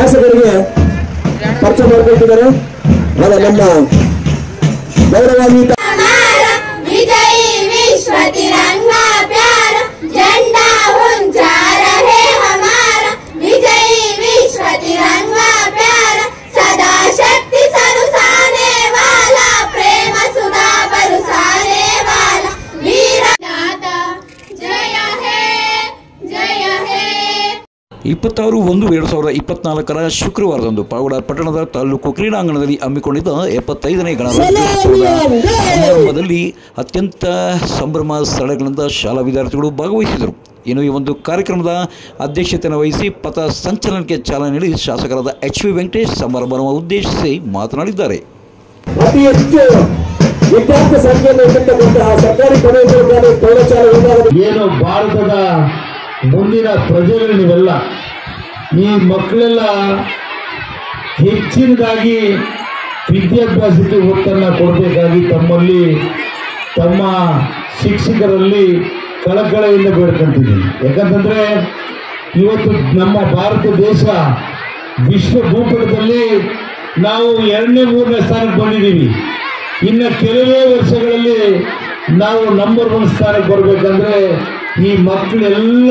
ಶಾಸಕರಿಗೆ ಪರಿಚಯ ಮಾಡಿಕೊಳ್ತಿದ್ದಾರೆ. ನಮ್ಮ ಗೌರವಾನ್ವಿತ ಇಪ್ಪತ್ತಾರು 1/2024 ಶುಕ್ರವಾರದಂದು ಪಾವಗಡ ಪಟ್ಟಣದ ತಾಲೂಕು ಕ್ರೀಡಾಂಗಣದಲ್ಲಿ ಹಮ್ಮಿಕೊಂಡಿದ್ದ 75ನೇ ಗಣರಾಜ್ಯೋತ್ಸವದ ಸಮಾರಂಭದಲ್ಲಿ ಅತ್ಯಂತ ಸಂಭ್ರಮ ಸಡಗರಗಳಿಂದ ಶಾಲಾ ವಿದ್ಯಾರ್ಥಿಗಳು ಭಾಗವಹಿಸಿದರು. ಇನ್ನು ಈ ಒಂದು ಕಾರ್ಯಕ್ರಮದ ಅಧ್ಯಕ್ಷತೆಯನ್ನು ವಹಿಸಿ ಪಥ ಸಂಚಲನಕ್ಕೆ ಚಾಲನೆ ನೀಡಿ ಶಾಸಕರಾದ HV ವೆಂಕಟೇಶ್ ಸಮಾರಂಭವನ್ನು ಉದ್ದೇಶಿಸಿ ಮಾತನಾಡಿದ್ದಾರೆ. ಅತಿ ಹೆಚ್ಚು ವಿದ್ಯಾರ್ಥಿ ಸಂಖ್ಯೆಯನ್ನು ಹೊಂದಿರತಕ್ಕಂತಹ ಸರ್ಕಾರಿ ಪದವಿ ಪ್ರೌಢಶಾಲೆ ಏನು ಭಾರತದ ಮುಂದಿನ ಪ್ರಜೆಗಳು ನೀವೆಲ್ಲ, ಈ ಮಕ್ಕಳೆಲ್ಲ ಹೆಚ್ಚಿನದಾಗಿ ವಿದ್ಯಾಭ್ಯಾಸಕ್ಕೆ ಒತ್ತನ್ನು ಕೊಡಬೇಕಾಗಿ ತಮ್ಮಲ್ಲಿ ತಮ್ಮ ಶಿಕ್ಷಕರಲ್ಲಿ ಕಳಕಳಿಯಿಂದ ಬೇಡ್ಕೊಂತಿದ್ದೀನಿ. ಯಾಕಂತಂದರೆ ಇವತ್ತು ನಮ್ಮ ಭಾರತ ದೇಶ ವಿಶ್ವ ಭೂಪಟದಲ್ಲಿ ನಾವು 2ನೇ 3ನೇ ಸ್ಥಾನಕ್ಕೆ ಬಂದಿದ್ದೀವಿ. ಇನ್ನು ಕೆಲವೇ ವರ್ಷಗಳಲ್ಲಿ ನಾವು ನಂಬರ್ 1 ಸ್ಥಾನಕ್ಕೆ ಬರಬೇಕಂದ್ರೆ ಈ ಮಕ್ಕಳೆಲ್ಲ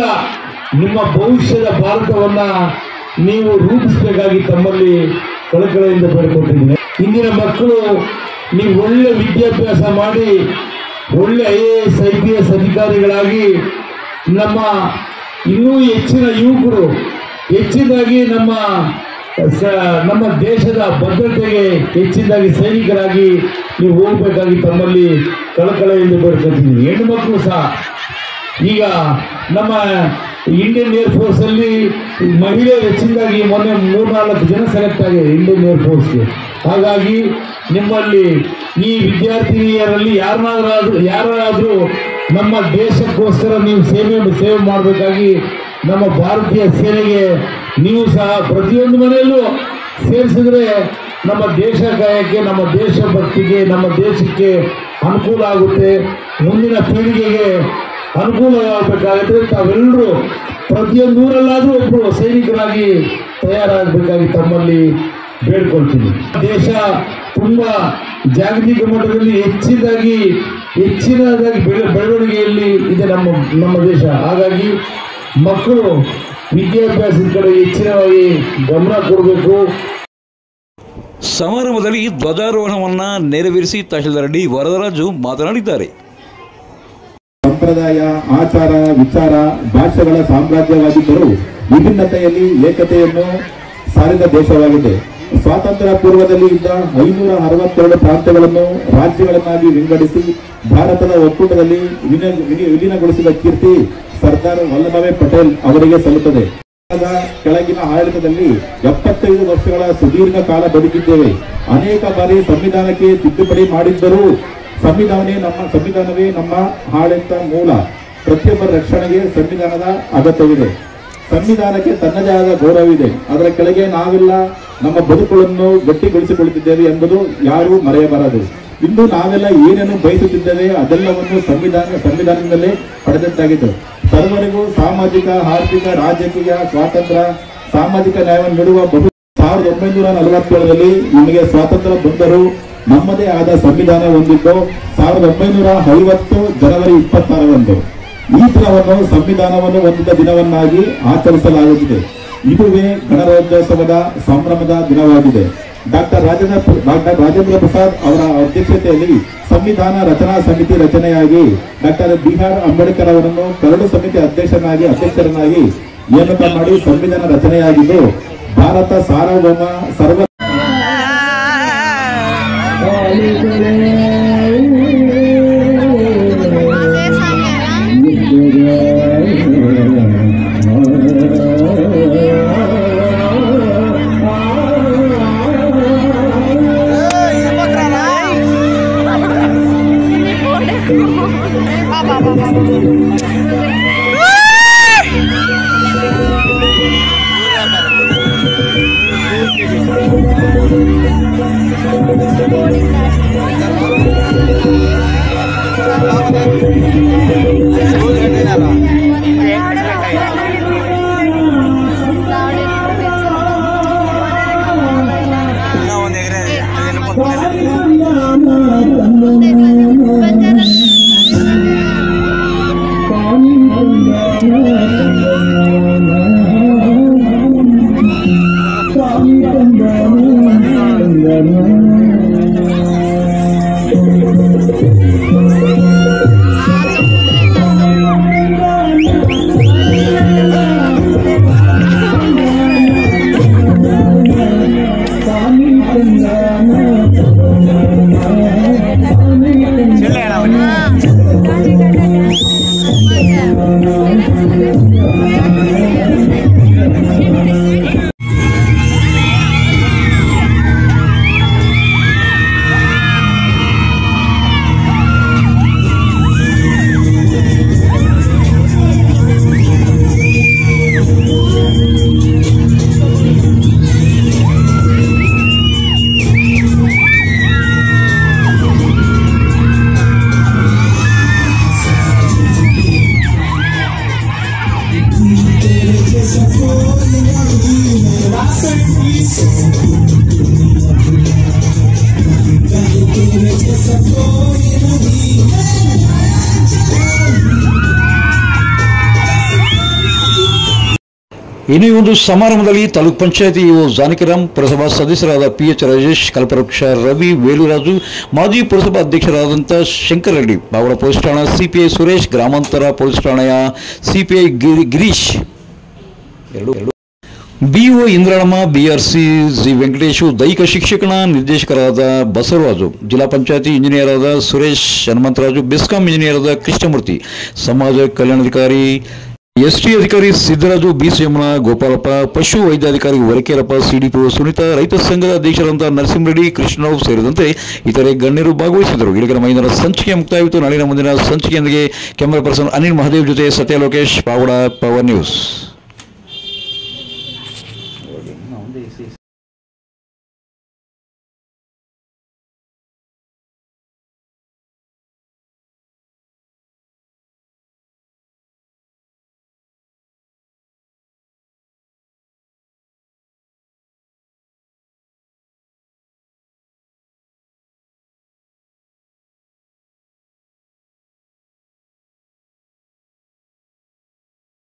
ನಿಮ್ಮ ಭವಿಷ್ಯದ ಭಾರತವನ್ನು ನೀವು ರೂಪಿಸಬೇಕಾಗಿ ತಮ್ಮಲ್ಲಿ ಕಳಕಳಿಯಿಂದ ಬೇಡ್ಕೊಟ್ಟಿದ್ದೀನಿ. ಇಂದಿನ ಮಕ್ಕಳು ನೀವು ಒಳ್ಳೆ ವಿದ್ಯಾಭ್ಯಾಸ ಮಾಡಿ ಒಳ್ಳೆ IAS IPS ಅಧಿಕಾರಿಗಳಾಗಿ ನಮ್ಮ ಇನ್ನೂ ಹೆಚ್ಚಿನ ಯುವಕರು ಹೆಚ್ಚಿನದಾಗಿ ನಮ್ಮ ದೇಶದ ಭದ್ರತೆಗೆ ಹೆಚ್ಚಿನದಾಗಿ ಸೈನಿಕರಾಗಿ ನೀವು ಹೋಗಬೇಕಾಗಿ ತಮ್ಮಲ್ಲಿ ಕಳಕಳಿಯಿಂದ ಬೇಡ್ಕೊಳ್ತಿದ್ದೀನಿ. ಹೆಣ್ಣು ಮಕ್ಕಳು ಸಹ ಈಗ ನಮ್ಮ ಇಂಡಿಯನ್ ಏರ್ಫೋರ್ಸಲ್ಲಿ ಮಹಿಳೆಯರು ಹೆಚ್ಚಿನದಾಗಿ ಮೊನ್ನೆ 3-4 ಜನ ಸೆಲೆಕ್ಟ್ ಆಗಿದೆ ಇಂಡಿಯನ್ ಏರ್ಫೋರ್ಸ್ಗೆ. ಹಾಗಾಗಿ ನಿಮ್ಮಲ್ಲಿ ಈ ವಿದ್ಯಾರ್ಥಿನಿಯರಲ್ಲಿ ಯಾರಾದರೂ ನಮ್ಮ ದೇಶಕ್ಕೋಸ್ಕರ ನೀವು ಸೇವೆ ಮಾಡಬೇಕಾಗಿ ನಮ್ಮ ಭಾರತೀಯ ಸೇನೆಗೆ ನೀವು ಸಹ ಪ್ರತಿಯೊಂದು ಮನೆಯಲ್ಲೂ ಸೇರಿಸಿದ್ರೆ ನಮ್ಮ ದೇಶ ಕಾಯಕ್ಕೆ, ನಮ್ಮ ದೇಶಭಕ್ತಿಗೆ, ನಮ್ಮ ದೇಶಕ್ಕೆ ಅನುಕೂಲ ಆಗುತ್ತೆ. ಮುಂದಿನ ಪೀಳಿಗೆಗೆ ಅನುಕೂಲವಾಗಬೇಕಾಗುತ್ತೆ. ತಾವೆಲ್ಲರೂ ಪ್ರತಿಯೊಂದು ಊರಲ್ಲಾದರೂ ಒಬ್ಬರು ಸೈನಿಕರಾಗಿ ತಯಾರಾಗಬೇಕಾಗಿ ತಮ್ಮಲ್ಲಿ ಬೇಡ್ಕೊಳ್ತೀನಿ. ದೇಶ ತುಂಬ ಜಾಗತಿಕ ಮಟ್ಟದಲ್ಲಿ ಹೆಚ್ಚಿನದಾಗಿ ಬೆಳವಣಿಗೆಯಲ್ಲಿ ಇದೆ ನಮ್ಮ ದೇಶ. ಹಾಗಾಗಿ ಮಕ್ಕಳು ವಿದ್ಯಾಭ್ಯಾಸದ ಕಡೆ ಹೆಚ್ಚಿನವಾಗಿ ಗಮನ ಕೊಡಬೇಕು. ಸಮಾರಂಭದಲ್ಲಿ ಧ್ವಜಾರೋಹಣವನ್ನು ನೆರವೇರಿಸಿ ತಹಶೀಲ್ದಾರ್ ಡಿ ವರದರಾಜು ಮಾತನಾಡಿದ್ದಾರೆ. ಸಂಪ್ರದಾಯ, ಆಚಾರ, ವಿಚಾರ, ಭಾಷೆಗಳ ಸಾಮ್ರಾಜ್ಯವಾಗಿದ್ದರೂ ವಿಭಿನ್ನತೆಯಲ್ಲಿ ಏಕತೆಯನ್ನು ಸಾರಿದ ದೇಶವಾಗಿದೆ. ಸ್ವಾತಂತ್ರ್ಯ ಪೂರ್ವದಲ್ಲಿ ಇದ್ದ 562 ಪ್ರಾಂತ್ಯಗಳನ್ನು ರಾಜ್ಯಗಳನ್ನಾಗಿ ವಿಂಗಡಿಸಿ ಭಾರತದ ಒಕ್ಕೂಟದಲ್ಲಿ ವಿಲೀನಗೊಳಿಸಿದ ಕೀರ್ತಿ ಸರ್ದಾರ್ ವಲ್ಲಭಭಾಯ್ ಪಟೇಲ್ ಅವರಿಗೆ ಸಲ್ಲುತ್ತದೆ. ಕೆಳಗಿನ ಆಡಳಿತದಲ್ಲಿ 75 ವರ್ಷಗಳ ಸುದೀರ್ಘ ಕಾಲ ಬದುಕಿದ್ದೇವೆ. ಅನೇಕ ಬಾರಿ ಸಂವಿಧಾನಕ್ಕೆ ತಿದ್ದುಪಡಿ ಮಾಡಿದ್ದರೂ ಸಂವಿಧಾನವೇ ನಮ್ಮ ಆಡಳಿತ ಮೂಲ. ಪ್ರತಿಯೊಬ್ಬರ ರಕ್ಷಣೆಗೆ ಸಂವಿಧಾನದ ಅಗತ್ಯವಿದೆ. ಸಂವಿಧಾನಕ್ಕೆ ತನ್ನದೇ ಆದ ಗೌರವವಿದೆ. ಅದರ ಕೆಳಗೆ ನಾವೆಲ್ಲ ನಮ್ಮ ಬದುಕುಗಳನ್ನು ಗಟ್ಟಿಗೊಳಿಸಿಕೊಳ್ಳುತ್ತಿದ್ದೇವೆ ಎಂಬುದು ಯಾರೂ ಮರೆಯಬಾರದು. ಇಂದು ನಾವೆಲ್ಲ ಏನೇನು ಬಯಸುತ್ತಿದ್ದೇವೆ ಅದೆಲ್ಲವನ್ನು ಸಂವಿಧಾನದಲ್ಲೇ ಪಡೆದಂತಾಗಿದೆ. ಸರ್ವರಿಗೂ ಸಾಮಾಜಿಕ, ಆರ್ಥಿಕ, ರಾಜಕೀಯ ಸ್ವಾತಂತ್ರ್ಯ, ಸಾಮಾಜಿಕ ನ್ಯಾಯವನ್ನು ನೀಡುವ 1947ರಲ್ಲಿ ನಮಗೆ ಸ್ವಾತಂತ್ರ್ಯ ಬಂದರೂ ನಮ್ಮದೇ ಆದ ಸಂವಿಧಾನ ಹೊಂದಿದ್ದು 1950 ಜನವರಿ 26ರಂದು ಈ ದಿನವನ್ನು ಸಂವಿಧಾನವನ್ನು ಹೊಂದಿದ ದಿನವನ್ನಾಗಿ ಆಚರಿಸಲಾಗುತ್ತಿದೆ. ಇದುವೇ ಗಣರಾಜ್ಯೋತ್ಸವದ ಸಂಭ್ರಮದ ದಿನವಾಗಿದೆ. ಡಾಕ್ಟರ್ ರಾಜೇಂದ್ರ ಪ್ರಸಾದ್ ಅವರ ಅಧ್ಯಕ್ಷತೆಯಲ್ಲಿ ಸಂವಿಧಾನ ರಚನಾ ಸಮಿತಿ ರಚನೆಯಾಗಿ ಡಾಕ್ಟರ್ BR ಅಂಬೇಡ್ಕರ್ ಅವರನ್ನು ಕರಡು ಸಮಿತಿ ಅಧ್ಯಕ್ಷರನ್ನಾಗಿ ನೇಮಕ ಮಾಡಿ ಸಂವಿಧಾನ ರಚನೆಯಾಗಿದ್ದು ಭಾರತ ಸಾರ್ವಭೌಮ ಸರ್ವ ಇನ್ನು ಈ ಒಂದು ಸಮಾರಂಭದಲ್ಲಿ ತಾಲೂಕ್ ಪಂಚಾಯತಿ ಇಒ ಜಾನಕಿರಾಮ್, ಪುರಸಭಾ ಸದಸ್ಯರಾದ PH ರಾಜೇಶ್, ಕಲ್ಪವೃಕ್ಷ ರವಿ, ವೇಲುರಾಜು, ಮಾಜಿ ಪುರಸಭಾ ಅಧ್ಯಕ್ಷರಾದಂಥ ಶಂಕರ್ ರೆಡ್ಡಿ, ಬಾವಡ ಪೊಲೀಸ್ ಠಾಣಾ CPI ಸುರೇಶ್, ಗ್ರಾಮಾಂತರ ಪೊಲೀಸ್ ಠಾಣೆಯ CPI Girish, BO ಇಂದ್ರಳಮ್ಮ, BRC G Venkatesh, ದೈಹಿಕ ಶಿಕ್ಷಕನ ನಿರ್ದೇಶಕರಾದ ಬಸವರಾಜು, ಜಿಲ್ಲಾ ಪಂಚಾಯತಿ ಇಂಜಿನಿಯರ್ ಆದ ಸುರೇಶ್ ಹನುಮಂತರಾಜು, ಬೆಸ್ಕಾಂ ಇಂಜಿನಿಯರ್ ಆದ ಕೃಷ್ಣಮೂರ್ತಿ, ಸಮಾಜ ಕಲ್ಯಾಣಾಧಿಕಾರಿ ST ಅಧಿಕಾರಿ ಸಿದ್ದರಾಜು, BC ಯಮುನಾ, ಗೋಪಾಲಪ್ಪ, ಪಶು ವೈದ್ಯಾಧಿಕಾರಿ ವರಕೇರಪ್ಪ, CDPO ಸುನೀತಾ, ರೈತ ಸಂಘದ ಅಧ್ಯಕ್ಷರಾದಂಥ ನರಸಿಂಹರೆಡ್ಡಿ, ಕೃಷ್ಣರಾವ್ ಸೇರಿದಂತೆ ಇತರೆ ಗಣ್ಯರು ಭಾಗವಹಿಸಿದರು. ಇಲ್ಲಿಗೆ ನಮ್ಮ ಇಂದಿನ ಸಂಚಿಕೆ ಮುಕ್ತಾಯವಿತ್ತು. ನಾಳಿನ ಮುಂದಿನ ಸಂಚಿಕೆಯೊಂದಿಗೆ ಕ್ಯಾಮರಾ ಪರ್ಸನ್ ಅನಿಲ್ ಮಹದೇವ್ ಜೊತೆ ಸತ್ಯ ಲೋಕೇಶ್, ಪಾವಡ, ಪವರ್ ನ್ಯೂಸ್.